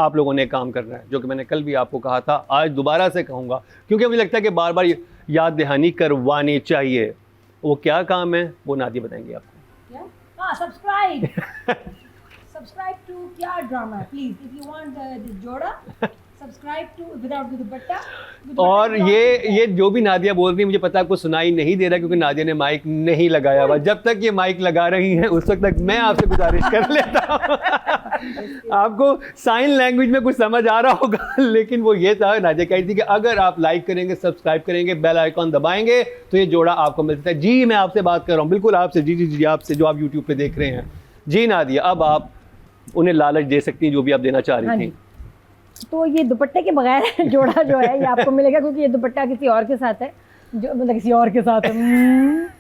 आप लोगों ने काम करना है, जो कि मैंने कल भी आपको कहा था, आज दोबारा से कहूँगा, क्योंकि मुझे लगता है कि बार बार याद दहानी करवानी चाहिए। वो क्या काम है वो नादिया बताएंगे आपको। हाँ, सब्सक्राइब टू क्या ड्रामा है please, if you want this जोड़ा, सब्सक्राइब टू विदाउट दुपट्टा। और ये जो भी नादिया बोल रही है, मुझे पता है आपको सुनाई नहीं दे रहा क्योंकि नादिया ने माइक नहीं लगाया हुआ। जब तक ये माइक लगा रही हैं उस वक्त तक मैं आपसे गुजारिश कर लेता हूँ आपको साइन लैंग्वेज में कुछ समझ आ रहा होगा, लेकिन वो ये था, नादिया कहती थी कि अगर आप लाइक करेंगे, सब्सक्राइब करेंगे, बेल आइकॉन दबाएंगे तो ये जोड़ा आपको मिल सकता है। जी मैं आपसे बात कर रहा हूँ, बिल्कुल आपसे, जी जी जी आपसे, जो आप यूट्यूब पे देख रहे हैं। जी नादिया, अब आप उन्हें लालच दे सकती हैं जो भी आप देना चाह रही थी। तो ये दुपट्टे के बगैर जोड़ा जो है ये आपको मिलेगा, क्योंकि ये दुपट्टा किसी और के साथ है, जो मतलब किसी और के साथ है,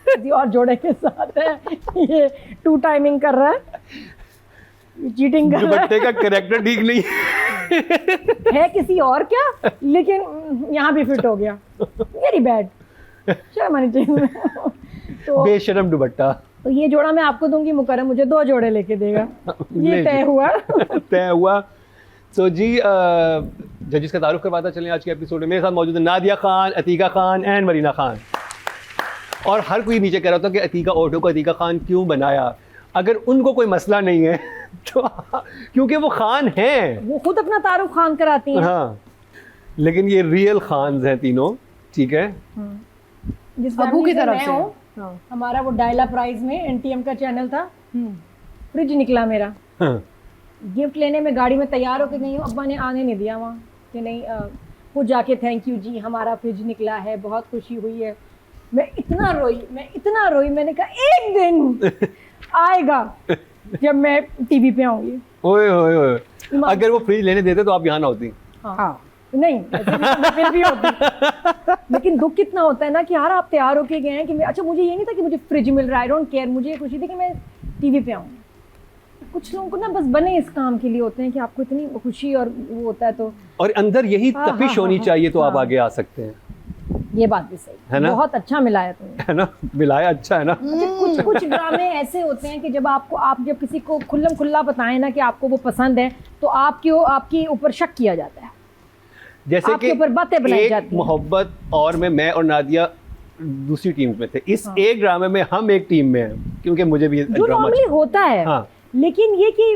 किसी और जोड़े के साथ है। ये 2 टाइमिंग कर रहा है, चीटिंग कर रहा है। दुपट्टे का कैरेक्टर ठीक नहीं है किसी और क्या, लेकिन यहाँ भी फिट हो गया। वेरी बैड, शर्म आनी चाहिए। तो बेशरम दुपट्टा। तो ये जोड़ा मैं आपको दूंगी, मुकर्रम मुझे 2 जोड़े लेके देगा, ये तय हुआ। तय हुआ। तो जी जजिस का तारुफ करवाता चलें आज के एपिसोड में। मेरे साथ मौजूद है नादिया खान, अतीका खान एंड मरीना खान। और हर कोई नीचे कह रहा था कि अतीका ऑटो को अतीका खान क्यों बनाया। अगर उनको कोई मसला नहीं है तो क्योंकि वो खान हैं, वो खुद अपना तारुफ खान कराती हैं। हाँ, लेकिन ये रियल खान्स हैं तीनों, ठीक है। जिस अबू की तरफ से हाँ। हमारा वो डायला प्राइज में एनटीएम का चैनल था, फ्रिज निकला मेरा। हाँ। गिफ्ट लेने में गाड़ी में तैयार होकर गई हूँ, अब्बा ने आने नहीं दिया वहाँ कि नहीं खुद जाके थैंक यू जी हमारा फ्रिज निकला है, बहुत खुशी हुई है। मैं इतना रोई, मैंने कहा एक दिन आएगा जब मैं टीवी पे आऊंगी। ओए ओए ओए, अगर वो फ्रिज लेने देते तो आप यहाँ ना होती। हाँ। नहीं फिर भी होती। लेकिन दुख कितना होता है ना कि यार आप तैयार होके गए हैं कि अच्छा, मुझे ये नहीं था कि मुझे फ्रिज मिल रहा है, आई डोंट केयर, मुझे खुशी थी कि मैं टीवी पे आऊँगी। कुछ लोगों को ना बस बने इस काम के लिए होते हैं कि आपको इतनी खुशी और वो होता है तो, और अंदर यही तपिश होनी चाहिए तो आप आगे आ सकते हैं। ये बात भी सही है ना, बहुत अच्छा मिलाया तुमने, है ना, मिलाया अच्छा है ना। कुछ ड्रामे ऐसे होते हैं कि जब आप जब किसी को खुल्लम खुल्ला बताएं ना कि आपको वो पसंद है तो आपके ऊपर शक किया जाता है, जैसे कि ऊपर बातें बनाई जाती हैं। मोहब्बत और मैं और नादिया दूसरी टीम में थे, इस एक ड्रामे में हम एक टीम में हैं, क्योंकि मुझे भी जो नॉर्मली होता है। हाँ। लेकिन ये कि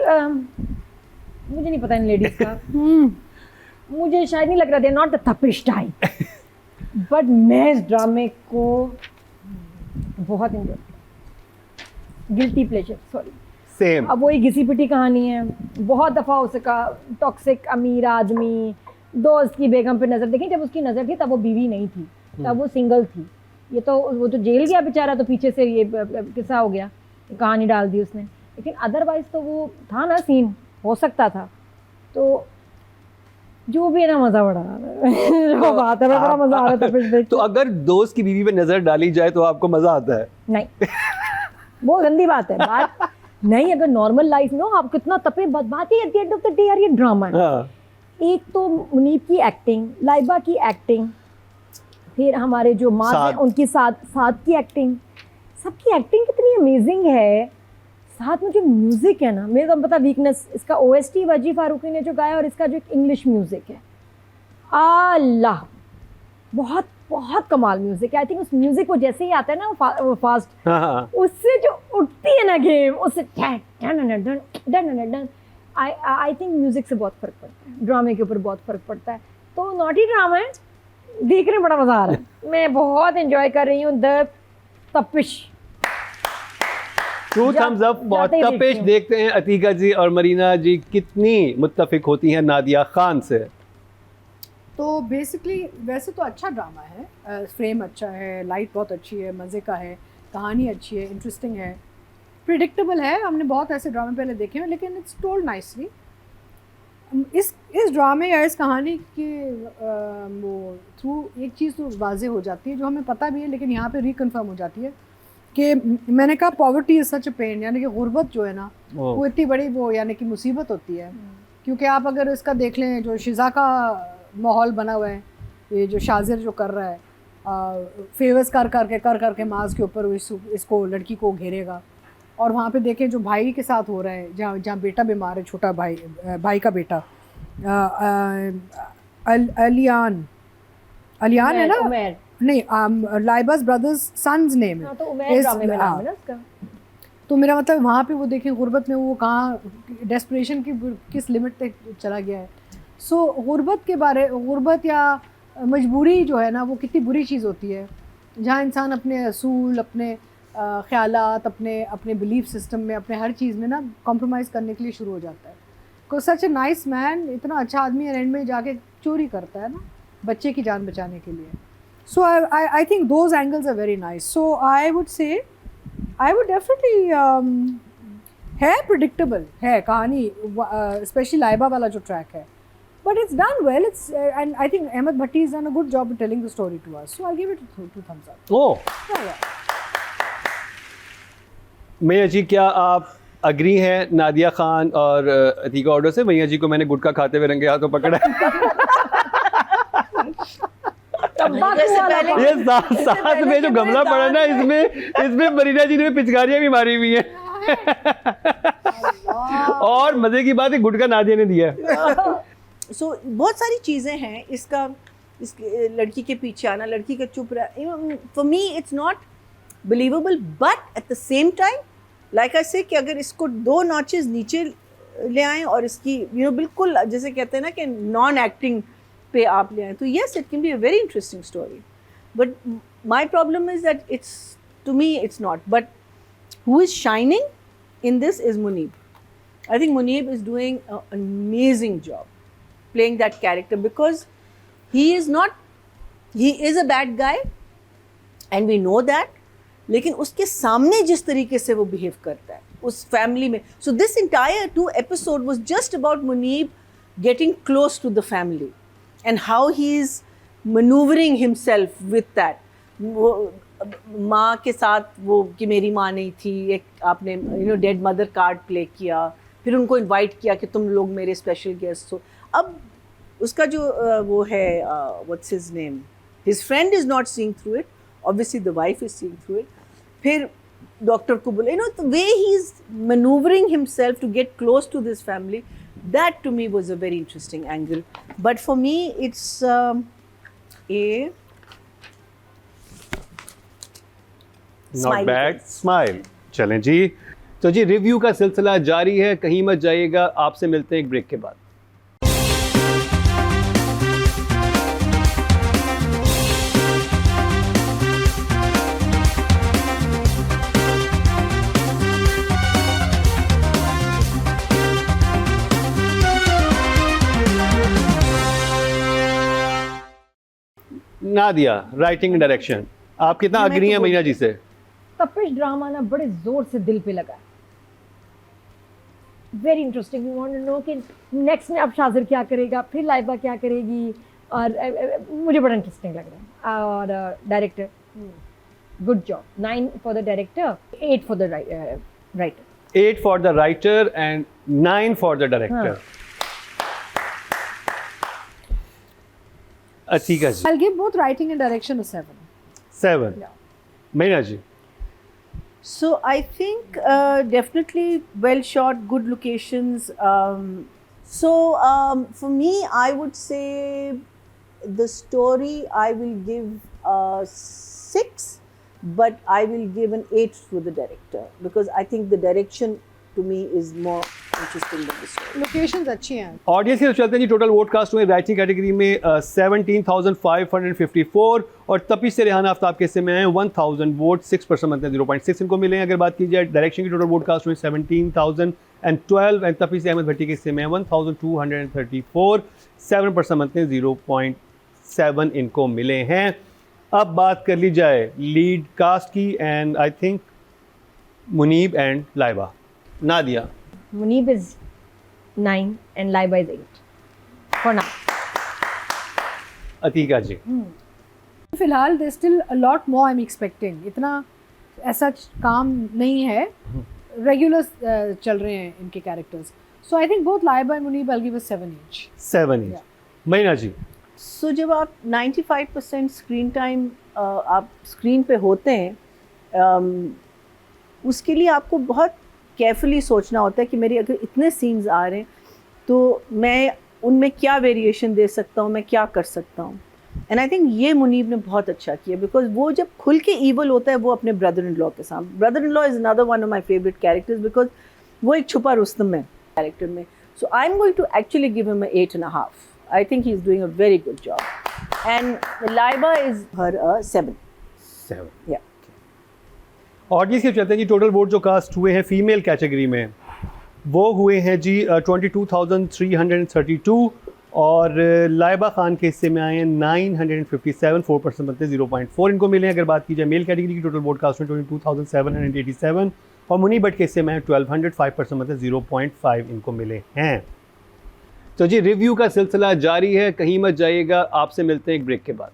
मुझे नहीं पता इन लेडीज का मुझे शायद नहीं लग रहा, दे नॉट द तपिश टाइप, बट मैं इस ड्रामे को बहुत एंजॉय किया, गिल्टी प्लेजर, सॉरी सेम। अब वही घिसी पिटी कहानी है, बहुत दफ़ा हो सका टॉक्सिक अमीर आदमी दोस्त की बेगम पे नज़र देखी, जब उसकी नज़र थी तब वो बीवी नहीं थी, तब वो सिंगल थी। ये तो वो तो जेल गया बेचारा, तो पीछे से ये किस्सा हो गया, कहानी डाल दी उसने, लेकिन अदरवाइज तो वो था ना, सीन हो सकता था। तो जो भी है ना, मज़ा बड़ा जो बात है, बड़ा मज़ा आ रहा था फिर देख। तो अगर दोस्त की बीवी पे नज़र डाली जाए तो आपको मज़ा आता है? नहीं, वो गंदी बात है। बात नहीं, अगर नॉर्मल लाइफ में हो आप कितना तपे, बात ही at the end of the day यार ये ड्रामा है। हाँ। एक तो मुनीब की एक्टिंग, लाइबा की एक्टिंग, फिर हमारे जो माँ हैं उनकी साथ की एक्टिंग, सबकी एक्टिंग कितनी अमेजिंग है। साथ में जो म्यूज़िक है ना, मेरे को पता वीकनेस इसका OST वजी फारूकी ने जो गाया और इसका जो इंग्लिश म्यूज़िक है, अल्लाह बहुत बहुत कमाल म्यूज़िक है। आई थिंक उस म्यूज़िक को जैसे ही आता है ना वो फास्ट, उससे जो उठती है ना गेम, उससे आई थिंक म्यूज़िक से बहुत फ़र्क पड़ता है, ड्रामे के ऊपर बहुत फ़र्क पड़ता है। तो नॉटी ड्रामा है, देखने में बड़ा मज़ा आ रहा है, मैं बहुत एंजॉय कर रही हूँ। द तपिश, 2 thumbs up फॉर तपिश। देखते हैं अतीका जी और मरीना जी कितनी मुत्तफिक होती हैं नादिया खान से। तो बेसिकली वैसे तो अच्छा ड्रामा है, फ्रेम अच्छा है, लाइट बहुत अच्छी है, मज़े का है, कहानी अच्छी है, इंटरेस्टिंग है, प्रिडिक्टेबल है। हमने बहुत ऐसे ड्रामे पहले देखे हैं, लेकिन इट्स टोल्ड नाइसली। इस ड्रामे या इस कहानी के वो थ्रू एक चीज़ तो वाज़ेह हो जाती है जो हमें पता भी है, लेकिन यहाँ पे रिकन्फर्म हो जाती है कि मैंने कहा poverty is such a pain, यानी कि गुर्बत जो है ना वो इतनी बड़ी वो यानी कि मुसीबत होती है। क्योंकि आप अगर इसका देख लें, जो शिज़ा का माहौल बना हुआ है, ये जो शाजिर जो कर रहा है फेवर्स कर करके माज के ऊपर इसको लड़की को घेरेगा, और वहाँ पे देखें जो भाई के साथ हो रहा है, जहाँ बेटा बीमार है, छोटा भाई का बेटा, अलियान है ना, उमर। नहीं लाइबास ब्रदर्स सन्स नेम है। हाँ तो उमर ड्रामे में नाम है ना उसका। तो मेरा मतलब वहाँ पे वो देखें गुर्बत में वो कहाँ डेस्परेशन की किस लिमिट तक चला गया है। सो गुर्बत या मजबूरी जो है ना वो कितनी बुरी चीज़ होती है, जहाँ इंसान अपने असूल, अपने ख्यालात, अपने बिलीफ सिस्टम में, अपने हर चीज़ में ना कॉम्प्रोमाइज़ करने के लिए शुरू हो जाता है। को सच ए नाइस मैन, इतना अच्छा आदमी एंड में जाके चोरी करता है ना बच्चे की जान बचाने के लिए। So I think those angles are very nice. So I would definitely है प्रिडिक्टेबल है कहानी, स्पेशली लाइबा वाला जो ट्रैक है, but it's done well. And I think Ahmed Bhatti has done a good job of telling the story to us. So I'll give it two thumbs up. Oh Yeah. मैया जी, क्या आप agree हैं नादिया खान और Atika order से? मैया जी को मैंने गुटखा खाते हुए रंगे हाथों पकड़ा है। तंबाकू वाला पहले- ये साथ में जो गमला पड़ा ना, इसमें मरीना जी ने पिचकारियां भी मारी हुई हैं। और मजे की बात है गुटखा नादिया ने दिया है। सो बहुत सारी चीज़ें हैं इसका, इस लड़की के पीछे आना, लड़की का चुप रहा, for me it's not believable, but at the same time like I से कि अगर इसको 2 नॉचेस नीचे ले आएं और इसकी बिल्कुल जैसे कहते हैं ना कि नॉन एक्टिंग पे आप ले आएं, तो yes it can be a very interesting story, but my problem is that it's to me it's not, but who is shining in this is Muneeb. I think Muneeb is doing an amazing job playing that character, because he is a bad guy and we know that, लेकिन उसके सामने जिस तरीके से वो behave करता है उस फैमिली में, so this entire 2 episode was just about Muneeb getting close to the family and how he is maneuvering himself with that. माँ के साथ वो कि मेरी माँ नहीं थी, एक आपने डेड मदर कार्ड प्ले किया, फिर उनको इनवाइट किया कि तुम लोग मेरे स्पेशल गेस्ट हो। अब उसका जो वो है what's his name, his friend is not seeing through it, obviously the wife is seeing through it. फिर डॉक्टर को बोले the way he is manoeuvring himself to get close to this family, that to me was a very interesting angle, but for me it's a not bad smile. चलें जी, तो जी review का सिलसिला जारी है, कहीं मत जाइएगा, आपसे मिलते हैं एक ब्रेक के बाद। नादिया, राइटिंग डायरेक्शन, आप कितना अग्री हैं मीना जी से? तपिश ड्रामा ना बड़े जोर से दिल पे लगा, very interesting. We want to know कि नेक्स्ट में अब शाजिर क्या करेगा, फिर लाइबा क्या करेगी, और मुझे बड़ा इंटरेस्टिंग लग रहा है। और director good job, 9 for the director, 8 for the writer. 8 for the writer and 9 for the director. Atika ji? I'll give both writing and direction a 7. 7. Yeah. Meena ji? So I think definitely well shot, good locations. For me, I would say the story I will give 6, but I will give an 8 to the director, because I think the direction to me is more interesting than the story. Locations अच्छी हैं। Audience की तरफ चलते हैं जी। Total vote cast हुए writing category में 17,554, और तपिश से रेहान आफ्ताब के हिस्से में हैं 1000 वोट, 6% बनते हैं, 0.6 इनको मिले हैं। अगर बात की जाए डायरेक्शन की, टोटल वोट कास्ट हुए 17,012, एंड तपिश से अहमद भट्टी के हिस्से में 1234, 7% बनते हैं, 0.7 इनको मिले हैं। अब बात कर ली जाए लीड कास्ट की, and I think Muneeb and Laiba. Nadia? Muneeb is 9 and Laiba is 8 for now. Atika ji? फिलहाल there's still a lot more I'm expecting. इतना ऐसा काम नहीं है, रेगुलर चल रहे हैं इनके characters. So I think both Laiba and Muneeb I'll give a 7 each. 7 each. Meena ji? So जब आप 95% स्क्रीन टाइम आप स्क्रीन पे होते हैं, उसके लिए आपको बहुत केयरफुली सोचना होता है कि मेरे अगर इतने सीन्स आ रहे हैं तो मैं उनमें क्या वेरिएशन दे सकता हूँ, मैं क्या कर सकता हूँ. एंड आई थिंक ये मुनीब ने बहुत अच्छा किया, बिकॉज वो जब खुल के ईवल होता है वो अपने ब्रदर इन लॉ के साथ. Brother in law is another one of my favourite characters, because वो एक छुपा रुस्तम है कैरेक्टर में. So I am going to actually give him 8.5. I think he is doing a very good job. And Laiba is her 7. 7. या audience के चलते हैं जी. टोटल वोट जो कास्ट हुए हैं फीमेल कैटेगरी में वो हुए हैं जी 22,332 और लाइबा खान के हिस्से में आए हैं 957. 4% बनते 0.4 इनको मिले हैं. अगर बात की जाए मेल कैटेगरी की टोटल वोट कास्ट में 22,787 और मुनी भट्ट के हिस्से में 1200. 5% बनते 0.5 इनको मिले हैं. तो जी रिव्यू का सिलसिला जारी है, कहीं मत जाइएगा. आपसे मिलते हैं एक ब्रेक के बाद.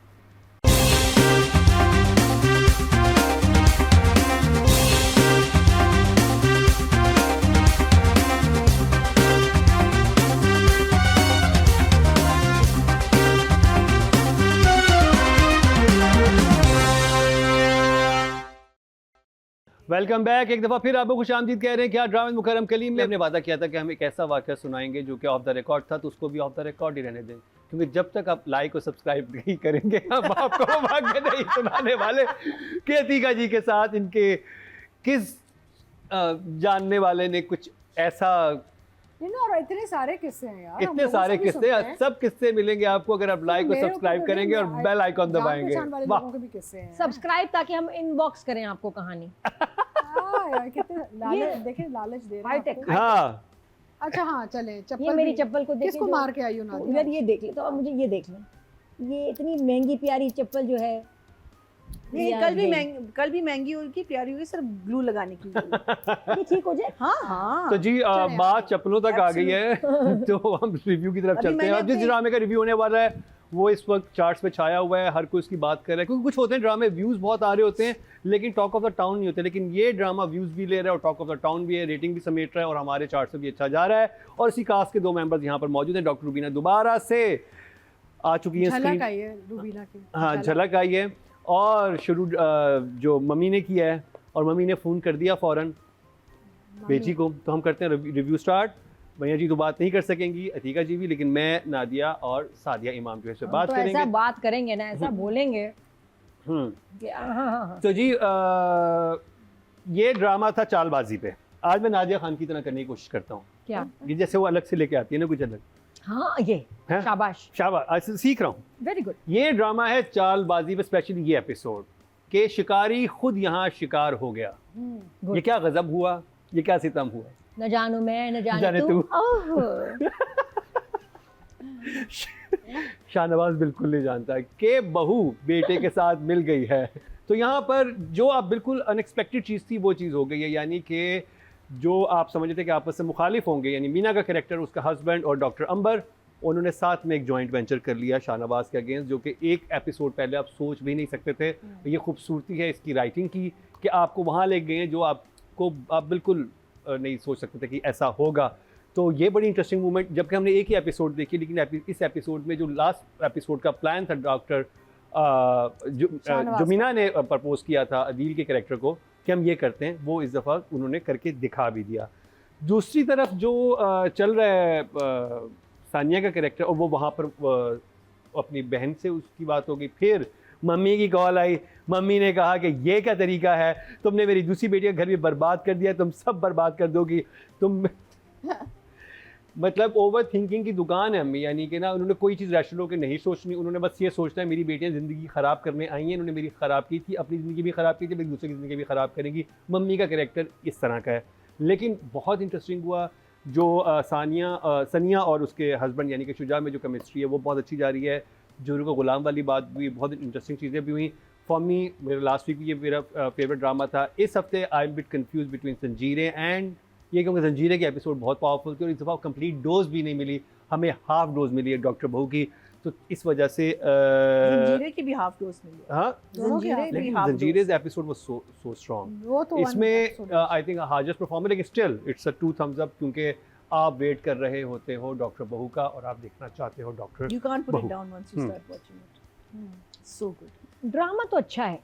Welcome back. एक दफ़ा फिर आपको खुशामदीद कह रहे हैं. क्या ड्रामा मुकरम कलीम में हमने वादा किया था कि हम एक ऐसा वाक़या सुनाएंगे जो कि ऑफ द रिकॉर्ड था, तो उसको भी ऑफ द रिकॉर्ड ही रहने दें, क्योंकि जब तक आप लाइक और सब्सक्राइब नहीं करेंगे हम आपको वाक़या नहीं सुनाने वाले कि अतीका जी के साथ इनके किस जानने वाले ने कुछ ऐसा. और इतने सारे किस्से हैं यार, इतने सारे किस्से, सब किस्से मिलेंगे आपको अगर आप लाइक और सब्सक्राइब करेंगे और बेल आइकॉन दबाएंगे. सब्सक्राइब ताकि हम इनबॉक्स करें आपको कहानी. यार कितने लालच, देखे लालच दे रहे हैं आपको. हाँ अच्छा हाँ चले. चप्पल ये मेरी चप्पल को किसको मार के आई हो तो ना? यार ये देख ले, तो अब मुझे ये देख लें, ये इतनी महंगी प्यारी चप्पल जो है. नहीं, यार कल भी महंगी होगी, प्यारी होगी, सिर्फ ग्लू लगाने की. ये ठीक हो जाए. हाँ हाँ. तो जी बात चप्पलों तक आ गई है तो हम रिव्यू की तरफ अभी चलते हैं. अब जिस ड्रामे का रिव्यू होने वाला है वो इस वक्त चार्ट्स पे छाया हुआ है, हर कोई इसकी बात कर रहा है, क्योंकि कुछ होते हैं ड्रामे व्यूज़ बहुत आ रहे होते हैं लेकिन टॉक ऑफ द टाउन नहीं होते. लेकिन ये ड्रामा व्यूज़ भी ले रहा है और टॉक ऑफ द टाउन भी है, रेटिंग भी समेट रहा है और हमारे चार्ट से भी अच्छा जा रहा है. और इसी कास्ट के 2 मेंबर्स यहाँ पर मौजूद हैं. डॉक्टर रुबीना दोबारा से आ चुकी हैं झलक आई है रुबीना की. हाँ झलक आई है. और शुरू जो मम्मी ने किया है और मम्मी ने फ़ोन कर दिया फ़ौरन बेची को. तो हम करते हैं रिव्यू स्टार्ट. भैया जी तो बात नहीं कर सकेंगी, अतीका जी भी, लेकिन मैं, नादिया और सादिया इमाम जो है इससे बात तो करेंगे. ऐसा बात करेंगे ना, ऐसा बोलेंगे. हाँ. तो जी ये ड्रामा था चालबाजी पे. आज मैं नादिया खान की तरह करने की कोशिश करता हूँ. क्या? ये जैसे वो अलग से लेके आती है ना कुछ अलग. हाँ ये हैं? शाबाश. शाबाश, आज सीख रहा हूँ. Very good. ये ड्रामा है चालबाजी पे, स्पेशली ये एपिसोड के शिकारी खुद यहाँ शिकार हो गया. ये क्या गजब हुआ, ये क्या सितम हुआ. न जानू मैं, न जाने जाने तू. ओह. शाहनवाज बिल्कुल नहीं जानता कि बहू बेटे के साथ मिल गई है. तो यहाँ पर जो आप बिल्कुल अनएक्सपेक्टेड चीज़ थी वो चीज़ हो गई है. यानी कि जो आप समझते थे कि आपस में मुखालिफ होंगे, यानी मीना का कैरेक्टर, उसका हस्बैंड और डॉक्टर अंबर, उन्होंने साथ में एक जॉइंट वेंचर कर लिया शाहनवाज के अगेंस्ट, जो कि एक एपिसोड पहले आप सोच भी नहीं सकते थे. ये खूबसूरती है इसकी राइटिंग की कि आपको वहाँ ले गए जो आपको आप बिल्कुल नहीं सोच सकते थे कि ऐसा होगा. तो ये बड़ी इंटरेस्टिंग मूवमेंट, जबकि हमने एक ही एपिसोड देखी, लेकिन इस एपिसोड में जो लास्ट एपिसोड का प्लान था डॉक्टर जो मीना ने प्रपोज किया था अदील के कैरेक्टर को कि हम ये करते हैं, वो इस दफ़ा उन्होंने करके दिखा भी दिया. दूसरी तरफ जो चल रहा है सानिया का कैरेक्टर, और वो वहाँ पर अपनी बहन से उसकी बात हो गई, फिर मम्मी की कॉल आई. मम्मी ने कहा कि ये क्या तरीका है, तुमने मेरी दूसरी बेटी का घर भी बर्बाद कर दिया, तुम सब बर्बाद कर दोगी तुम. मतलब ओवर थिंकिंग की दुकान है अम्मी. यानी कि ना उन्होंने कोई चीज़ रैशनल होकर नहीं सोचनी, उन्होंने बस ये सोचना है मेरी बेटियां ज़िंदगी ख़राब करने आई हैं, इन्होंने मेरी ख़राब की थी, अपनी ज़िंदगी भी ख़राब की थी, मेरी दूसरे की ज़िंदगी भी ख़राब करेंगी. मम्मी का कैरेक्टर इस तरह का है. लेकिन बहुत इंटरेस्टिंग हुआ जो सनिया और उसके हस्बैंड यानी कि शुजा में जो केमिस्ट्री है वो बहुत अच्छी जा रही है. जोरू को गुलाम वाली बात भी, बहुत इंटरेस्टिंग चीज़ें भी हुई. फॉर मी मेरा लास्ट वीक ये मेरा फेवरेट ड्रामा था. इस हफ्ते I am bit confuse between जंजीरें एंड ये, क्योंकि जंजीरें के एपिसोड बहुत पावरफुल थे और इस दफ़ा कंप्लीट डोज भी नहीं मिली, हमें हाफ डोज मिली है डॉक्टर बहू की. तो इस वजह से जंजीरें की भी हाफ डोज मिली. हाँ लेकिन जंजीरें एपिसोड वाज सो स्ट्रॉन्ग. इसमें आई थिंक हाजिर परफॉर्मेंस, लेकिन still it's a 2 thumbs up, क्योंकि आप वेट कर रहे होते हो डॉक्टर बहू का और आप देखना चाहते हो doctor. You can't put it down once you start watching it. So good. Drama तो अच्छा है,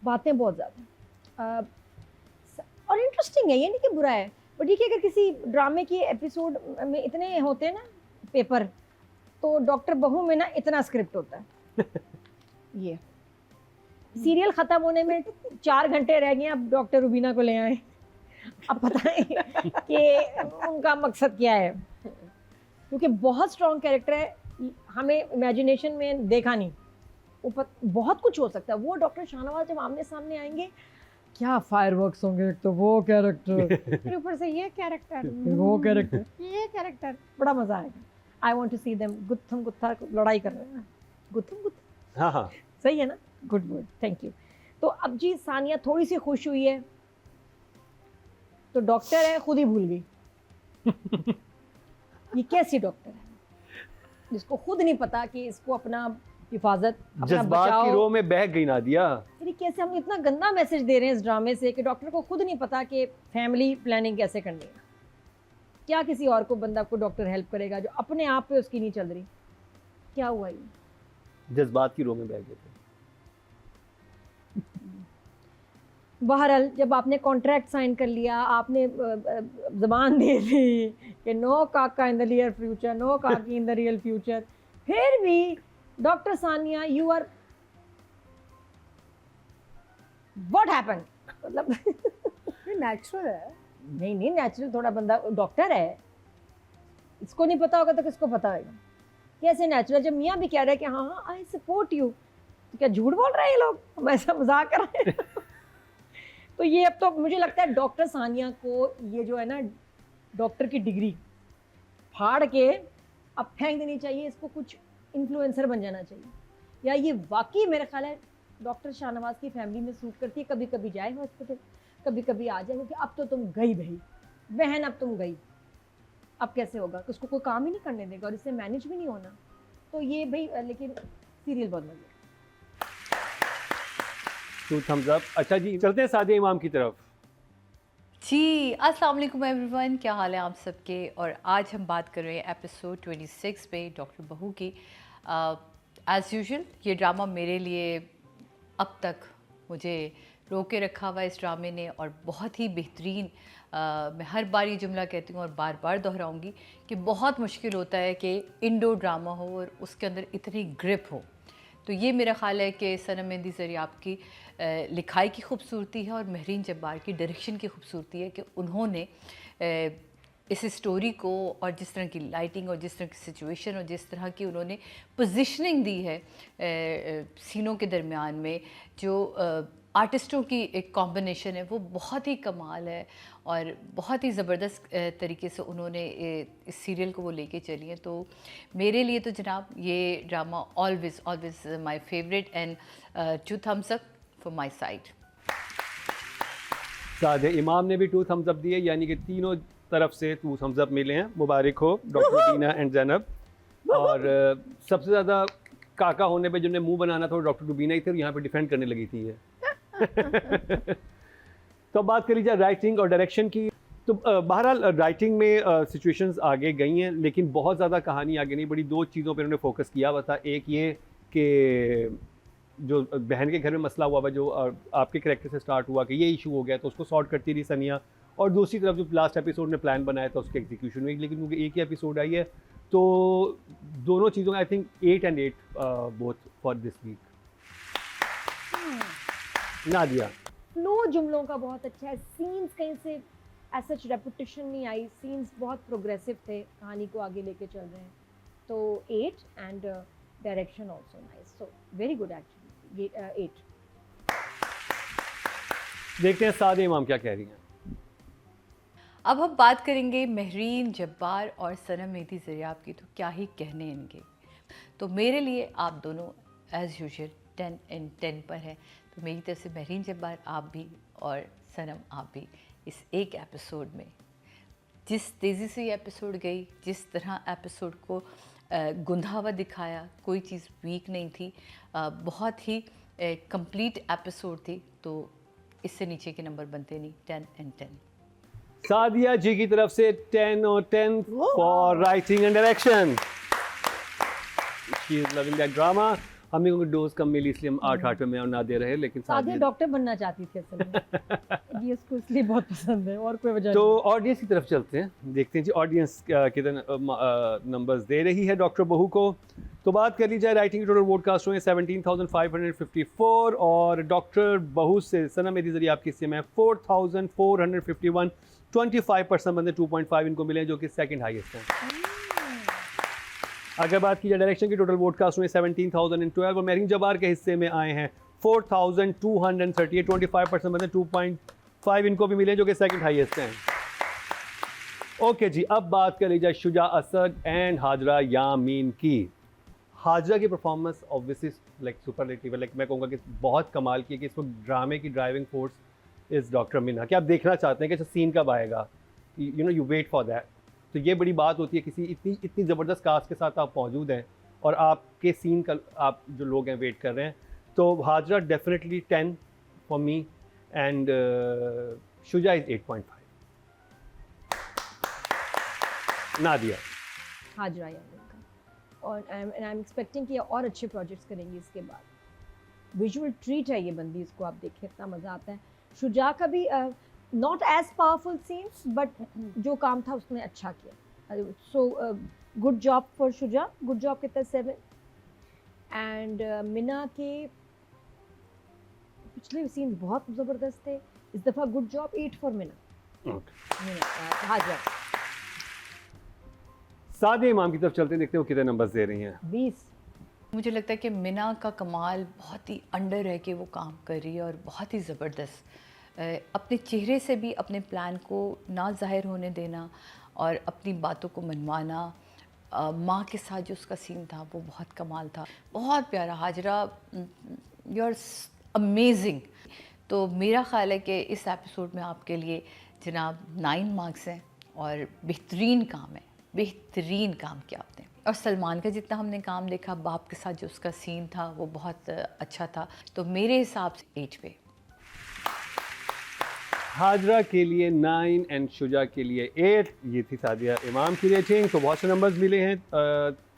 बातें बहुत ज़्यादा और इंटरेस्टिंग है, ये नहीं कि बुरा है. बट ये कि अगर किसी ड्रामे की एपिसोड में इतने होते हैं ना पेपर, तो डॉक्टर बहू में ना इतना स्क्रिप्ट होता है ये सीरियल खत्म होने में 4 घंटे रह गए, अब डॉक्टर रुबीना को ले आए, अब पता नहीं कि उनका मकसद क्या है, क्योंकि बहुत स्ट्रॉन्ग कैरेक्टर है, हमें इमेजिनेशन में देखा नहीं, बहुत कुछ हो सकता है। वो डॉक्टर शाहनवाज जब आमने सामने आएंगे क्या फायरवर्क्स होंगे, एक तो वो कैरेक्टर फिर ऊपर से ये कैरेक्टर, फिर वो कैरेक्टर, ये कैरेक्टर, बड़ा मजा आएगा। I want to see them गुत्थम गुत्था लड़ाई कर रहे हैं, गुत्थम गुत्था, हाँ हाँ सही है ना, गुड गुड, थैंक यू। तो अब जी सानिया थोड़ी सी खुश हुई है, तो डॉक्टर है खुद ही भूल गई ये कैसी डॉक्टर है जिसको खुद नहीं पता कि इसको अपना हिफाजत, अपना जज्बात की बचाव, रो में बह गई नादिया। फिर कैसे हम इतना गंदा मैसेज दे रहे हैं इस ड्रामे से कि डॉक्टर को खुद नहीं पता कि फैमिली प्लानिंग कैसे करनी है। क्या किसी और को बंदा को डॉक्टर हेल्प करेगा जो अपने आप पे उसकी नहीं चल रही? क्या हुआ ये? जज्बात की रो में बह गए थे। बहरहाल जब आपने कॉन्ट्रैक्ट साइन कर लिया, आपने ज़बान दे दी कि no kaka in the real future, no kaki in the real future, फिर भी doctor Sania you are what happened, मतलब ये नेचुरल है। नहीं नहीं नेचुरल, थोड़ा बंदा डॉक्टर है, इसको नहीं पता होगा तो किसको पता होगा? कैसे नेचुरल? जब मियाँ भी कह रहे हैं कि हाँ हाँ आई सपोर्ट यू, तो क्या झूठ बोल रहे हैं ये लोग, हम ऐसा मजाक कर रहे हैं तो ये अब तो मुझे लगता है डॉक्टर सानिया को ये जो है ना डॉक्टर की डिग्री फाड़ के अब फेंक देनी चाहिए, इसको कुछ इन्फ्लुएंसर बन जाना चाहिए, या ये वाकई मेरा ख्याल है डॉक्टर शाहनवाज की फैमिली में सूट करती है, कभी कभी जाए हॉस्पिटल, कभी कभी आ जाए, क्योंकि अब तो तुम गई भाई बहन, अब तुम गई, अब कैसे होगा, उसको कोई काम ही नहीं करने देगा और इससे मैनेज भी नहीं होना, तो ये भाई लेकिन सीरियल बहुत मजा। 2 thumbs up। अच्छा जी चलते हैं सादिया इमाम की तरफ। जी अस्सलाम वालेकुम एवरीवन, क्या हाल है आप सबके। और आज हम बात कर रहे हैं एपिसोड 26 पे डॉक्टर बहू की। एज़ यूजुअल ये ड्रामा मेरे लिए अब तक मुझे रोके रखा हुआ इस ड्रामे ने, और बहुत ही बेहतरीन। मैं हर बार ये जुमला कहती हूँ और बार बार दोहराऊँगी कि बहुत मुश्किल होता है कि इंडो ड्रामा हो और उसके अंदर इतनी ग्रिप हो। तो ये मेरा ख़्याल है कि सनम मेहंदी ज़रिया आपकी लिखाई की खूबसूरती है और महरीन जब्बार की डायरेक्शन की खूबसूरती है कि उन्होंने इस स्टोरी को और जिस तरह की लाइटिंग और जिस तरह की सिचुएशन और जिस तरह की उन्होंने पोजीशनिंग दी है सीनों के दरमियान में, जो आर्टिस्टों की एक कॉम्बिनेशन है वो बहुत ही कमाल है और बहुत ही ज़बरदस्त तरीके से उन्होंने इस सीरियल को वो लेके चली हैं। तो मेरे लिए तो जनाब ये drama always always my favourite and 2 thumbs up for my side. Sadia इमाम ने भी 2 thumbs up दिए, यानी कि तीनों तरफ से 2 thumbs up मिले हैं। मुबारक हो डॉक्टर दीना एंड जैनब। और सबसे ज़्यादा काका होने पे जिन्हें मुंह बनाना था वो डॉक्टर रुबीना ही थे, यहाँ पे डिफेंड करने लगी थी ये तो अब बात कर लीजिए राइटिंग और डायरेक्शन की। तो बहरहाल राइटिंग में सिचुएशंस आगे गई हैं, लेकिन बहुत ज़्यादा कहानी आगे नहीं बढ़ी। 2 चीज़ों पर उन्होंने फोकस किया हुआ था। एक ये कि जो बहन के घर में मसला हुआ जो आपके कैरेक्टर से स्टार्ट हुआ कि ये इशू हो गया तो उसको सॉर्ट करती रही सनिया, और दूसरी तरफ जो लास्ट एपिसोड ने प्लान बनाया था उसके एग्जीक्यूशन में, लेकिन क्योंकि एक ही एपिसोड आई है तो दोनों चीज़ों I think 8 and 8 both for this week. Nadia flow जुमलों का बहुत अच्छा है, सीन्स कहीं से ऐसा रेपुटेशन नहीं आई, सीन्स बहुत प्रोग्रेसिव थे, कहानी को आगे लेके चल रहे हैं। तो 8 and direction also nice, so very good actually 8। देखते हैं सादिया इमाम क्या कह रही हैं। अब हम बात करेंगे महरीन जब्बार और सनम मेहंदी ज़रिया की, तो क्या ही कहने इनके। तो मेरे लिए आप दोनों एज़ यूजुअल 10 and 10 पर हैं। तो मेरी तरफ से महरीन जब्बार आप भी और सनम आप भी इस एक एपिसोड में जिस तेज़ी से ये एपिसोड गई, जिस तरह एपिसोड को गुंधा हुआ दिखाया, कोई चीज़ वीक नहीं थी, बहुत ही कंप्लीट एपिसोड थी। तो इससे नीचे के नंबर बनते नहीं, 10 and 10। सादिया जी की तरफ से 10 और 10 for writing and direction. She is loving that drama. हमें उनको डोज कम मिली इसलिए हम 8 में और नादिया रहे, लेकिन सादिया डॉक्टर बनना चाहती थी असल में। ये उसको इसलिए बहुत पसंद है, और कोई वजह तो नहीं। ऑडियंस की तरफ चलते हैं, देखते हैं जी ऑडियंस कितने नंबर्स दे रही है डॉक्टर बहू को। तो बात कर ली जाए राइटिंग टोटल वोट कास्ट हुए 17,554 और डॉक्टर बहू से सना मेरी जरिए आपकी सिम है 4,451, 25% बंदे 2.5 इनको मिले हैं, जो कि सेकंड हाईएस्ट हैं। अगर बात की जाए डायरेक्शन की टोटल वोट कास्ट हुए 17,012 और मेहरीन जबार के हिस्से में आए हैं 4,238, 25% बंदे 2.5 इनको भी मिले, जो कि सेकंड हाईएस्ट हैं। ओके जी, अब बात कर ली जाए शुजा असद एंड हाजरा यामीन की। हाजरा की परफॉर्मेंस ऑब्वियसली लाइक सुपरलेटिव है, लाइक मैं कहूँगा कि बहुत कमाल की है कि इसमें ड्रामे की driving force is doctor Meena, कि आप देखना चाहते हैं कि सीन कब आएगा, you know you wait for that. तो ये बड़ी बात होती है किसी इतनी ज़बरदस्त कास्ट के साथ आप मौजूद हैं और आपके सीन का आप जो लोग हैं वेट कर रहे हैं। तो Hajra definitely 10 for me and Shuja is 8.5। Nadia Hajra Yameen का, और आई एम एक्सपेक्टिंग कि और अच्छे प्रोजेक्ट्स करेंगी इसके बाद। विजुअल ट्रीट है ये बंदी, इसको आप देखें इतना मज़ा आता है। शुजा का भी not as powerful scenes, but जो काम था उसने अच्छा किया। So good job for Shuja, good job कहते हैं 7। एंड मिना के पिछले सीन्स बहुत ज़बरदस्त थे, इस दफ़ा गुड जॉब 8 फॉर मिना। हाजरा सादिया इमाम की तरफ चलते हैं, देखते हैं वो कितने नंबर्स दे रही हैं। 20। मुझे लगता है कि मिना का कमाल बहुत ही अंडर है कि वो काम कर रही है और बहुत ही ज़बरदस्त। अपने चेहरे से भी अपने प्लान को ना ज़ाहिर होने देना और अपनी बातों को मनवाना। माँ के साथ जो उसका सीन था वो बहुत कमाल था, बहुत प्यारा। Hajra, you are amazing. तो मेरा ख़्याल है कि इस एपिसोड में आपके लिए जनाब 9 मार्क्स हैं और बेहतरीन काम है, बेहतरीन काम किया आपने। और सलमान का जितना हमने काम देखा, बाप के साथ जो उसका सीन था वो बहुत अच्छा था। तो मेरे हिसाब से 8 पे। हाजरा के लिए 9 एंड शुजा के लिए 8। ये थी सादिया इमाम की रेटिंग। तो बहुत से नंबर्स मिले हैं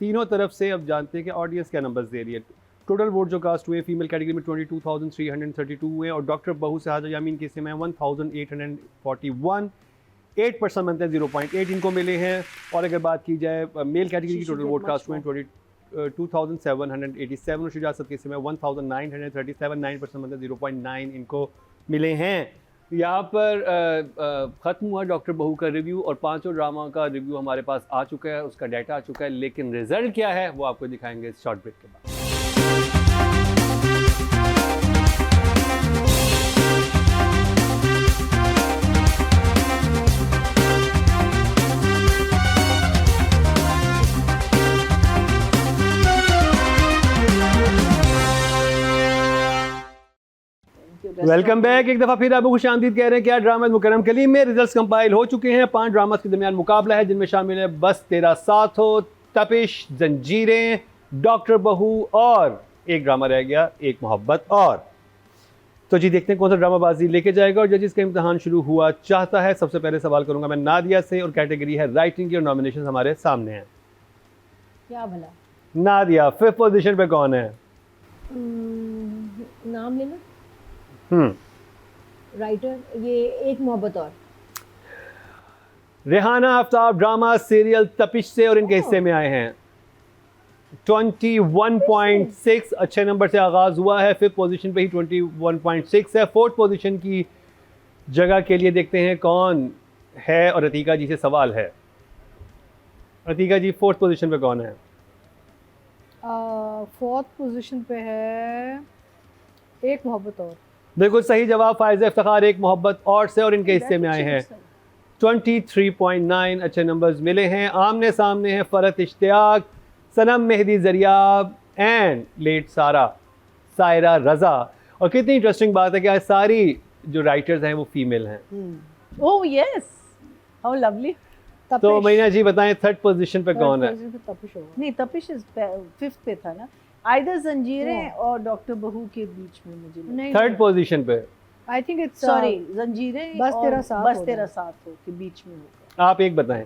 तीनों तरफ से। अब जानते हैं कि ऑडियंस क्या नंबर्स दे रही है। टोटल वोट जो कास्ट हुए फीमेल कैटेगरी में 22,332 हुए और डॉक्टर बहू से हाजरा यामीन के में 1,841, 8% बनते हैं 0.8 इनको मिले हैं। और अगर बात की जाए मेल कैटेगरी की टोटल वोट कास्ट हुए 2,787 और शुजा असद के में 1,937, 9% बनते हैं 0.9 इनको मिले हैं। यहाँ पर ख़त्म हुआ डॉक्टर बहू का रिव्यू और पांचों ड्रामा का रिव्यू हमारे पास आ चुका है, उसका डाटा आ चुका है, लेकिन रिजल्ट क्या है वो आपको दिखाएंगे इस शॉर्ट ब्रेक के बाद। Welcome back. एक दफ़ा फिर आपको खुशामदीद कह रहे हैं कि आज ड्रामा मुकरम कलीम में रिजल्ट्स कंपाइल हो चुके हैं। 5 ड्रामास के दरमियान मुकाबला है जिनमें शामिल है बस तेरा साथ हो, तपिश, जंजीरें, डॉक्टर बहू और एक ड्रामा रह गया एक मोहब्बत और। तो जी देखते हैं कौन सा ड्रामाबाजी लेके जाएगा और जजिस का इम्तहान शुरू हुआ चाहता है। सबसे पहले सवाल करूंगा मैं नादिया से और कैटेगरी है राइटिंग की और नॉमिनेशन हमारे सामने हैं। क्या भला नादिया 5th पोजीशन पे कौन है? नाम लेना। राइटर ये एक मोहब्बत और। रेहाना आफ्ताब ड्रामा सीरियल तपिश से और इनके हिस्से में आए हैं 21.6 अच्छे नंबर से आगाज हुआ है। 5th पोजीशन पे ही 21.6 है। 4th पोजीशन की जगह के लिए देखते हैं कौन है और अतीका जी से सवाल है। अतीका जी 4th पोजीशन पे कौन है? 4th पोजीशन पे है एक मोहब्बत और। बिल्कुल सही जवाब फायज़ा इफ्तिखार एक मोहब्बत और से और इनके हिस्से में आए हैं 23.9 अच्छे नंबर्स मिले हैं। आमने सामने हैं फरत इश्तियाक, सनम मेहदी ज़रियाब एंड लेट सायरा रज़ा। और कितनी इंटरेस्टिंग बात है कि आज सारी जो राइटर्स हैं वो फीमेल हैं। Oh yes, how lovely. तो मैना जी बताएं 3rd पोजीशन पे कौन है? तपिश होगा। नहीं, तपिश 5th पे था ना। आइदर जंजीरें और डॉक्टर बहू के बीच में मुझे नहीं 3rd पोजीशन पे। आई थिंक इट्स सॉरी, जंजीरें बस और तेरा साथ बस हो तेरा जाए। साथ हो के बीच में होगा। आप एक बताएं।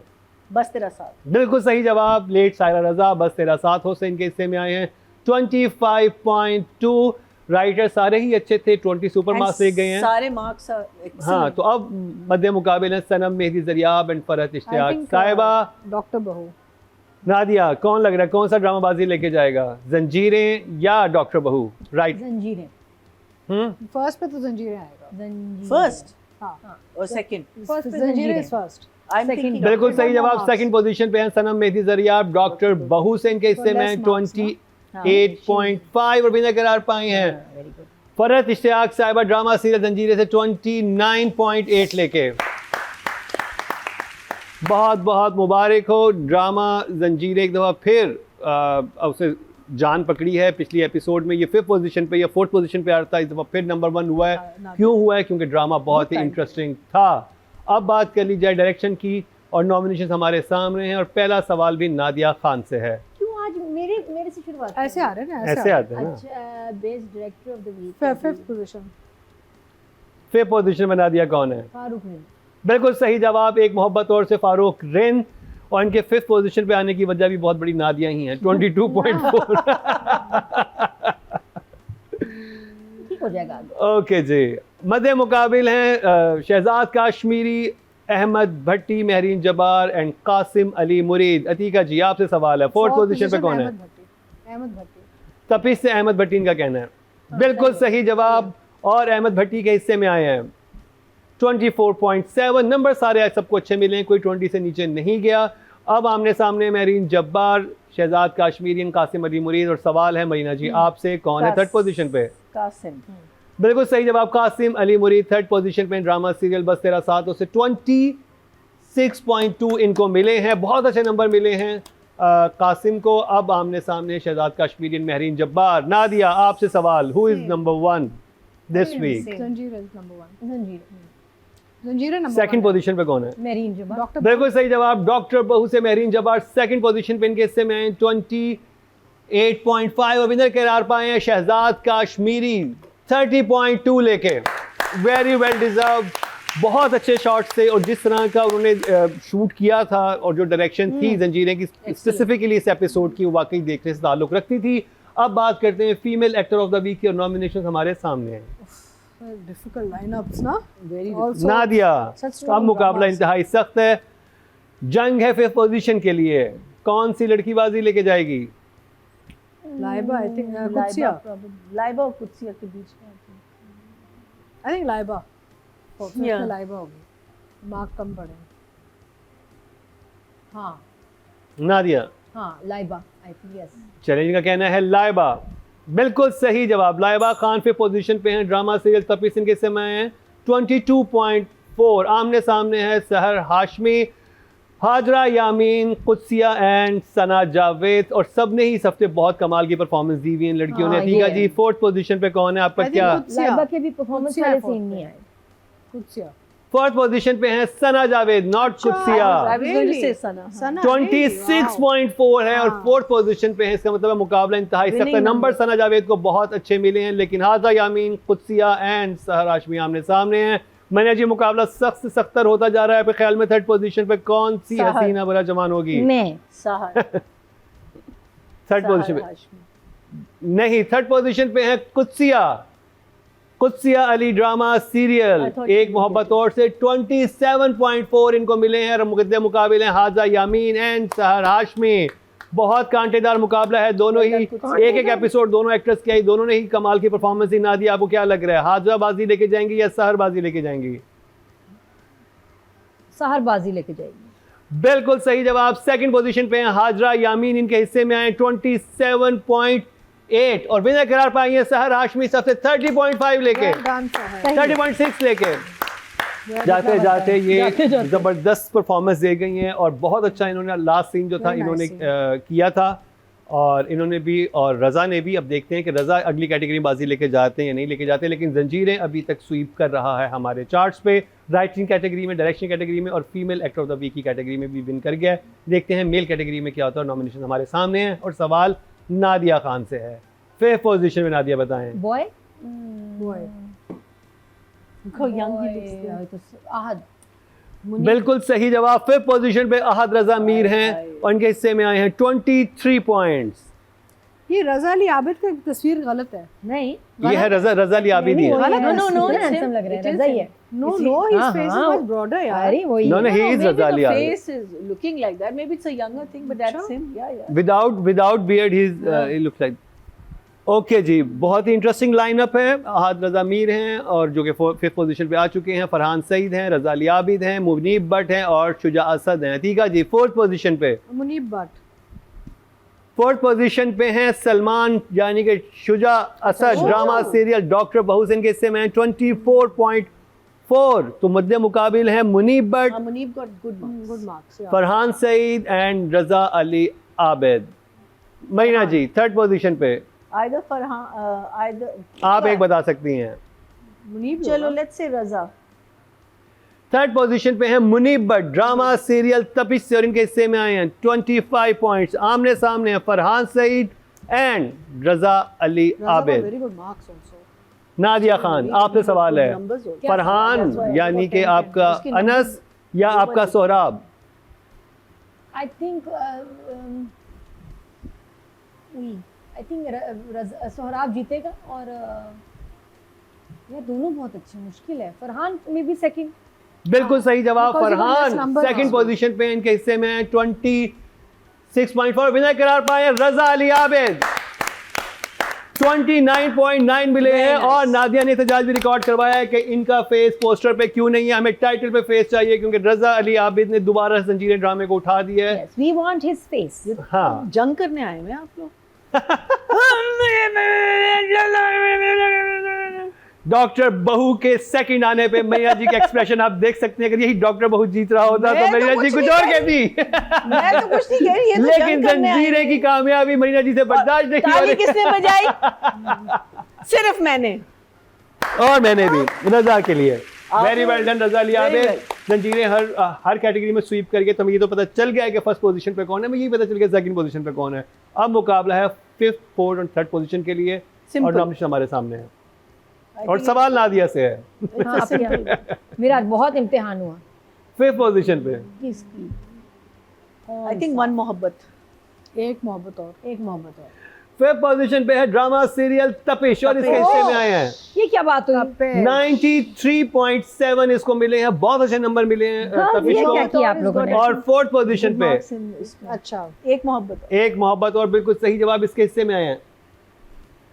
बस तेरा साथ। बिल्कुल सही जवाब लेट सायरा रज़ा बस तेरा साथ हो से इनके हिस्से में आए हैं 25.2। राइटर सारे ही अच्छे थे, 20 सुपर मार्क्स ले गए हैं। सारे मार्क्स हाँ, तो अब मध्य मुकाबले हैं सनम मेहदी ज़रियाब एंड फरहत इश्तियाक। साहिबा, डॉक्टर बहू। नादिया, कौन लग रहा है कौन सा ड्रामाबाजी लेके जाएगा, जंजीरें या डॉक्टर बहू? राइट। जंजीरें। फर्स्ट पे तो जंजीरें आएगा। जंजीरें। फर्स्ट हाँ, और सेकंड। फर्स्ट पे जंजीरें। जंजीरें is first. I am Second. Thinking बिल्कुल सही जवाब। marks. सेकंड पोजीशन पे हैं सनम मेहदी ज़रियाब। डॉक्टर बहू से इनके हिस्से में less marks, 28.5 और विनर करार पाए हैं। Very good. फरहत इश्तियाक साहिबा ड्रामा सीरियल जंजीरें से 29.8 लेके। बहुत बहुत मुबारक हो। ड्रामा जंजीरें एक दफ़ा फिर उसे जान पकड़ी है। पिछली एपिसोड में ये 5th पोजीशन पे या 4th पोजीशन पे आ रहा था, इस दफ़ा फिर नंबर 1 हुआ है। क्यों हुआ है? क्योंकि ड्रामा बहुत ही इंटरेस्टिंग था। अब बात कर ली जाए डायरेक्शन की, और नॉमिनेशन हमारे सामने हैं, और पहला सवाल भी नादिया खान से है। क्यों आज मेरे से शुरुआत ऐसे आ रहे हैं ना, ऐसे आते हैं ना। अच्छा, best director of the week. Fifth position. 5th position में नादिया कौन है? फारूक ने। बिल्कुल सही जवाब। एक मोहब्बत और से फारूक रेन, और इनके 5th पोजीशन पे आने की वजह भी बहुत बड़ी नादिया ही हैं। 22.4। ठीक हो जाएगा आगे। ओके जी। मध्य मुकाबिल हैं शहजाद काश्मीरी, अहमद भट्टी, महरीन जब्बार एंड कासिम अली मुरीद। अतीका जी, आपसे सवाल है, 4th पोजीशन पे कौन है? अहमद भट्टी। तपिस से अहमद भट्टी इनका कहना है। बिल्कुल सही जवाब, और अहमद भट्टी के हिस्से में आए हैं 24.7 नंबर। सारे सबको अच्छे मिले हैं, कोई 20 से नीचे नहीं गया। अब आमने सामने महरीन जब्बार, शहजाद काश्मीरी, कासिम अली मुरीद, और सवाल है मरीना जी आपसे, कौन है 3rd पोजीशन पे? कासिम। बिल्कुल सही जवाब, कासिम अली मुरीद 3rd पोजीशन पे ड्रामा सीरियल बस तेरा साथ से 26.2 इनको मिले हैं। बहुत अच्छे नंबर मिले हैं कासिम को। अब आमने सामने शहजाद काश्मीरी, महरीन जब्बार। नादिया, आपसे सवाल, who is number 1 this week? Zanjeerein number 1। Zanjeerein. जंजीरें नंबर 2nd पोजीशन पे कौन है? मेरीन जब्बार। डॉक्टर बिल्कुल सही जवाब, डॉक्टर बहू से महरीन जब्बार 2nd पोजीशन पे इनके हिस्से में 28.5 और विनर करार पाए हैं शहजाद काश्मीरी 30.2 लेके। Very well deserve. बहुत अच्छे शॉट्स थे, और जिस तरह का उन्होंने शूट किया था, और जो डायरेक्शन थी जंजीरें की स्पेसिफिकली इस एपिसोड की, वो वाकई देखने से ताल्लुक़ रखती थी। अब बात करते हैं female actor of the week की, और नॉमिनेशन हमारे सामने हैं। डिफिकल्ट लाइनअप्स ना। वेरी नादिया, such strong अब मुकाबला dramas. इंतहाई सख्त है। जंग है 5th पोजीशन के लिए। कौन सी लड़की बाजी लेके जाएगी? Laiba, I think कुत्सिया। लाइबा और कुत्सिया के बीच में I think Laiba. Yeah. Laiba होगी, मार्क कम पड़े। हाँ नादिया, हाँ, Laiba I think yes. Challenge का कहना है लाइबा। बिल्कुल सही जवाब, लाइबा खान 5th पोजीशन पे हैं। ड्रामा सीरियल तपिस इनके समय हैं 22.4। आमने सामने है सहर हाशमी, हाजरा यामीन, कुत्सिया एंड सना जावेद, और सब ने ही इस हफ्ते बहुत कमाल की परफॉर्मेंस दी हुई है लड़कियों ने। हाँ, अतीका ये जी 4th पोजीशन पे कौन है आपका? I think क्या कुत्सिया। लाइबा के भी परफॉर्मेंस कुत्सिया वाले fourth सीन पे। नहीं आए। कुत्सिया। 4th पोजीशन पे हैं सना जावेद, नॉट कुत्सिया। Really? सना। सना, 26.4 है, और हाँ। 4th पोजीशन पे है। इसका मतलब है मुकाबला इंतहाई सख्त है। Winning number number। सना जावेद को बहुत अच्छे मिले हैं, लेकिन हाजा यामीन, कुत्सिया एंड सहर हाशमी आमने सामने हैं। मैंने जी मुकाबला सख्त से सख्तर होता जा रहा है। आपके ख्याल में 3rd पोजीशन पे कौन सी सहर। हसीना भला जवान होगी? मैं सहर। 3rd पोजीशन पे हाशमी। नहीं, 3rd पोजीशन पे है Kudsia. Kudsia Ali drama serial I thought एक she मोहब्बत और से 27.4 इनको मिले हैं। और मुकाबले हैं हाजा यामीन एंड सहर हाशमी। बहुत कांटेदार मुकाबला है। दोनों ही एक एक एपिसोड दोनों एक्ट्रेस की आई, दोनों ने ही कमाल की परफॉर्मेंस दी। नादिया, आपको क्या लग रहा है, हाजरा बाजी लेके जाएंगी या सहर बाजी लेके जाएंगी? सहर बाजी लेके जाएगी। बिल्कुल सही जवाब। 2nd पोजीशन पे हैं हाजरा यामीन, इनके हिस्से में आए 27.8 और विनर करार पाई है सहर हाशमी सबसे 30.5 लेके, 30.6 लेके। जाते जाते ये जबरदस्त परफॉर्मेंस दे गई हैं और बहुत अच्छा इन्होंने लास्ट सीन जो था इन्होंने किया था और इन्होंने भी और रज़ा ने भी। अब देखते हैं कि रज़ा अगली कैटेगरी में बाजी लेके जाते हैं या नहीं लेके जाते, लेकिन जंजीरें अभी तक स्वीप कर रहा है हमारे चार्ट्स पे। राइटिंग कैटेगरी में, डायरेक्शन कैटेगरी में और female actor of the week की कैटेगरी में भी विन कर गया है। देखते हैं मेल कैटेगरी में क्या होता है। नॉमिनेशन हमारे सामने है और सवाल नादिया खान से है। 5th पोजीशन में नादिया बताएं। बॉय आहद। बिल्कुल सही जवाब। 5th पोजीशन पे अहद रज़ा मीर हैं और इनके हिस्से में आए हैं 23 पॉइंट्स। ये रज़ा अली आबिद का तस्वीर गलत है। नहीं ये है रज़ा अली आबिद ही है। नो हैंडसम लग रहा है, रज़ा ही है। No, his face is much broader, यार। अरे वही No, है। he is Raza Ali Abid. face is looking like that. Maybe it's a younger thing, but that's him. Yeah. Without beard, he looks like. Okay जी, बहुत ही interesting lineup है। अहाद रज़ा मीर हैं और जो कि 5th पोजीशन पे आ चुके हैं। फरहान सईद हैं, रज़ा अली आबिद हैं, मुनीब भट्ट हैं और शुजा असद हैं। ठीक है जी, 4th पोजीशन पे मुनीब भट्ट। 4th पोजीशन पे हैं सलमान यानी कि Shuja Asad, drama serial doctor बहू से इनके हिस्से में 24.4। तो मध्य मुकाबिल है Munib Bhatt, Munib got good marks. Good marks, yeah। Farhan Saeed and Raza Ali Abid. Marina ji 3rd position पे Either Farhan, either. आप एक बता सकती हैं। मुनीब चलो, let's say Raza. 3rd position पे है मुनीब भट्ट, ड्रामा सीरियल तपिश से और इनके हिस्से में आए हैं 25 पॉइंट्स। आमने सामने हैं Farhan Saeed and Raza Ali Abid. Very good marks also. Nadia Khan, आपसे सवाल है, Numbers also. फरहान यानी कि आपका अनस या आपका सोहराब? आई थिंक सोहराब जीतेगा और ये दोनों बहुत अच्छे, मुश्किल है। फरहान में भी सेकंड। बिल्कुल सही जवाब, Because he won this Farhan number 2nd also। Position पे इनके हिस्से में 26.4 विनर करार पाए रज़ा अली आबिद। 29.9 मिले हैं और नादिया ने एहतजाज भी रिकॉर्ड करवाया है कि इनका फेस पोस्टर पे क्यों नहीं है, हमें टाइटल पे फेस चाहिए क्योंकि रज़ा अली आबिद ने दोबारा जंजीरें ड्रामे को उठा दिया है। Yes, we want his face. हाँ, जंग करने आए हैं आप लोग। डॉक्टर बहू के सेकंड आने पे मैया जी के एक्सप्रेशन आप देख सकते हैं। अगर यही डॉक्टर बहू जीत रहा होता तो मैं तो मैया जी कुछ कुछ नहीं और कह कहती। मैं तो कुछ नहीं कह रही, ये तो लेकिन जंग करने आए जंजीरें हैं। की कामयाबी मरीना जी से बर्दाश्त नहीं हो ताली रही। किसने बजाई? सिर्फ मैंने। और मैंने भी रज़ा के लिए। वेरी वेल डन रज़ा अली Very आबिद। जंजीरें हर कैटेगरी में स्वीप करके तो मुझे तो पता चल गया है कि 1st पोजीशन पे कौन है, मुझे ये पता चल गया 2nd पोजीशन पे कौन है। अब मुकाबला है 5th, 4th और 3rd पोजीशन के लिए Simple। और नॉमिनेशन हमारे सामने है और सवाल नादिया से है। हाँ, मेरा आज बहुत इम्तिहान हुआ। 5th पोजीशन पे किसकी? आई थिंक वन मोहब्बत। एक मोहब्बत और। एक मोहब्बत और। 5th पोजीशन पे है ड्रामा सीरियल तपिश और इसके हिस्से में आए हैं ये क्या बात हुई? 93.7 इसको मिले हैं। बहुत अच्छे नंबर मिले हैं हाँ, तपिश ये को। क्या किया आप लोगों ने? और 4th पोजीशन पे अच्छा। एक मोहब्बत। एक मोहब्बत और बिल्कुल सही जवाब इसके हिस्से में आए हैं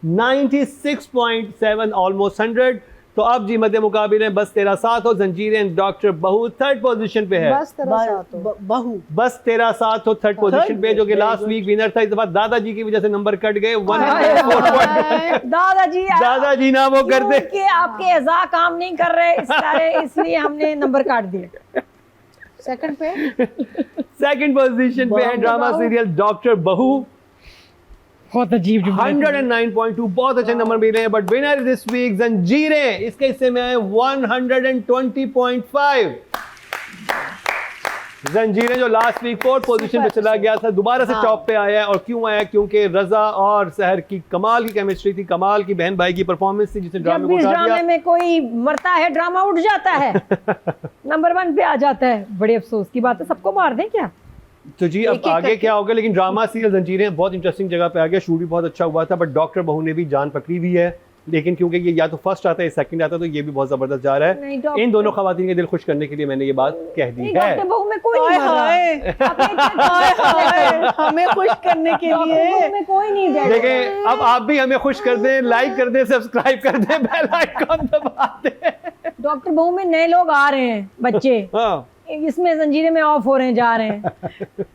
96.7 ऑलमोस्ट 100। तो अब जी मध्य मुकाबिल है बस तेरा साथ हो जंजीरें डॉक्टर बहू 3rd पोजीशन पे है। बस तेरा साथ हो। बहू। बस तेरा साथ हो 3rd पोजीशन पे, जो कि very last good। Week winner था। इस दफा दादाजी की वजह से नंबर कट गए। दादाजी दादाजी ना वो कर दे। क्योंकि आपके एजा काम नहीं कर रहे इसलिए हमने नंबर काट दिए। सेकंड पे 2nd पोजीशन पे है ड्रामा सीरियल डॉक्टर बहू। बहुत अजीब 109.2 बहुत अच्छे नंबर मिले हैं। बट विनर दिस वीक जंजीरें इसके हिस्से में आए 120.5। जंजीरें जो लास्ट वीक 4th पोजीशन पे चला गया था दोबारा से टॉप पे आया है। और क्यों आया? क्योंकि रज़ा और सहर की कमाल की केमिस्ट्री थी, कमाल की बहन भाई की परफॉर्मेंस थी जिसने जब ड्रामे भी को इस उठा ड्रामे दिया। में कोई मरता है ड्रामा उठ जाता है, नंबर 1 पे आ जाता है। बड़े अफसोस की बात है, सबको मार दें क्या? तो जी अब एक-एक आगे करके। क्या होगा? लेकिन ड्रामा सीरियल जंजीरें बहुत इंटरेस्टिंग जगह पे आ गया। शूट भी बहुत अच्छा हुआ था बट डॉक्टर बहू ने भी जान पकड़ी हुई है। लेकिन क्योंकि ये या तो फर्स्ट आता है सेकंड आता है तो ये भी बहुत जबरदस्त जा रहा नहीं, है। डॉक्टर- इन दोनों खवातीन के दिल खुश करने के लिए मैंने ये बात कह दी नहीं, है। डॉक्टर बहू में कोई नहीं हाय मर रहा। हाय आपने इतने हाय हाय, डॉक्टर हमें खुश करने के बहू लिए। में कोई नहीं dead। देखें अब आप भी हमें खुश कर दें, लाइक कर दें, सब्सक्राइब कर दें, बेल आइकन दबा दें। डॉक्टर बहू में नए लोग आ रहे हैं, बच्चे हाँ इसमें जंजीरें में ऑफ हो रहे हैं, जा रहे हैं।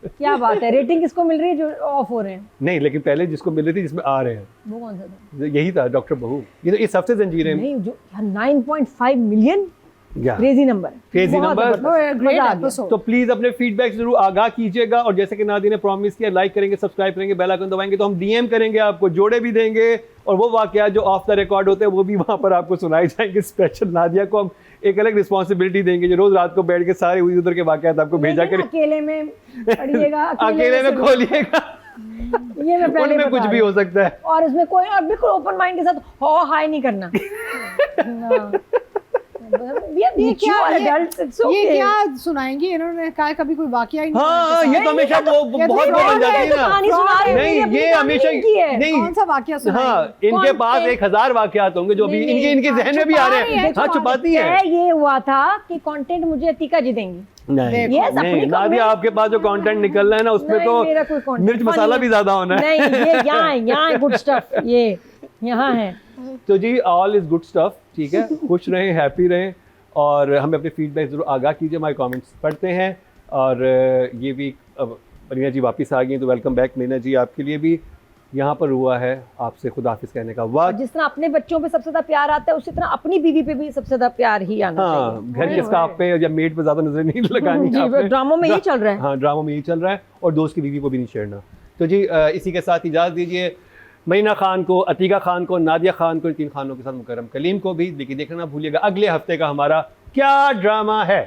क्या बात है? रेटिंग किसको मिल रही है जो ऑफ हो रहे हैं? नहीं, लेकिन पहले जिसको मिल रही थी जिसमें आ रहे हैं वो कौन सा था? यही था डॉक्टर बहू। ये तो इस हफ्ते जंजीरें नहीं, जो 9.5 मिलियन या क्रेजी नंबर। Crazy बहुत number। जबरदस्त। ग्रेट मजा आ गया। एपिसोड। तो प्लीज अपने फीडबैक जरूर आगाह कीजिएगा। और जैसे कि नादी ने प्रॉमिस किया, लाइक करेंगे, सब्सक्राइब करेंगे, बेल आइकन दबाएंगे तो हम डीएम करेंगे, आपको जोड़े भी देंगे और वो वाकया जो ऑफ द रिकॉर्ड होते हैं वो भी वहां पर आपको सुनाए जाएंगे। स्पेशल नादिया को हम एक अलग रिस्पॉन्सिबिलिटी देंगे जो रोज रात को बैठ के सारे उधर के वाकयात आपको भेजा लेकिन करें। अकेले में पढ़िएगा, अकेले में सुनिएगा। खोलिएगा, ये मैं पहले उनमें बता कुछ रही भी हूँ। हो सकता है। और उसमें कोई और बिल्कुल ओपन माइंड के साथ हो हाई नहीं करना। हाँ। ये क्या adults, it's ये okay. क्या सुनाएंगी इन्होंने कहा कभी कोई वाकया ही नहीं हाँ सुनाया ये तो हमेशा वो ये बहुत तो बन fraud जाती है, है ना। कहानी सुना रही हूँ, नहीं मैंने अपनी ये कहानी हमेशा नहीं की है। नहीं कौन सा वाकया सुनाएंगी? हाँ इनके पास Content- 1000 वाकयात होंगे जो भी नहीं, इनके इनके जहन में भी आ रहे हैं। हाँ छुपाती है। तय ये हुआ था कि कंटेंट मुझे अतीका जी देंगी। नहीं देखो, Yes, नहीं अपनी नादिया आपके पास जो कंटेंट निकल रहा है ना उसमें नहीं, तो मेरा कोई content मिर्च funny मसाला है। भी ज्यादा होना है। नहीं ये यहाँ गुड स्टफ, ये यहाँ है। तो जी ऑल इज गुड स्टफ, ठीक है। खुश रहें, हैप्पी रहें और हमें अपने फीडबैक ज़रूर आगाह कीजिए, हमारे कमेंट्स पढ़ते हैं। और ये वीक अब मरीना जी वापस आ गई तो वेलकम बैक मरीना जी। आपके लिए भी यहाँ पर हुआ है आपसे खुदा हाफिज कहने का और वक्त। जिस तरह अपने बच्चों पे सबसे ज्यादा प्यार आता है उसी तरह अपनी बीवी पे भी सबसे ज्यादा प्यार ही आना हाँ चाहिए। घर के स्टाफ पे या मेड पे ज़्यादा नजर नहीं लगानी जी, आपने। ड्रामों में यही चल रहा है। हाँ ड्रामों में यही चल रहा है और दोस्त की बीवी को भी नहीं छेड़ना। तो जी इसी के साथ इजाज़त दीजिए मरीना खान को, अतीका खान को, नादिया खान को, इन 3 खानों के साथ मुकर्रम कलीम को भी। देखिए देखना ना भूलिएगा अगले हफ्ते का हमारा क्या ड्रामा है।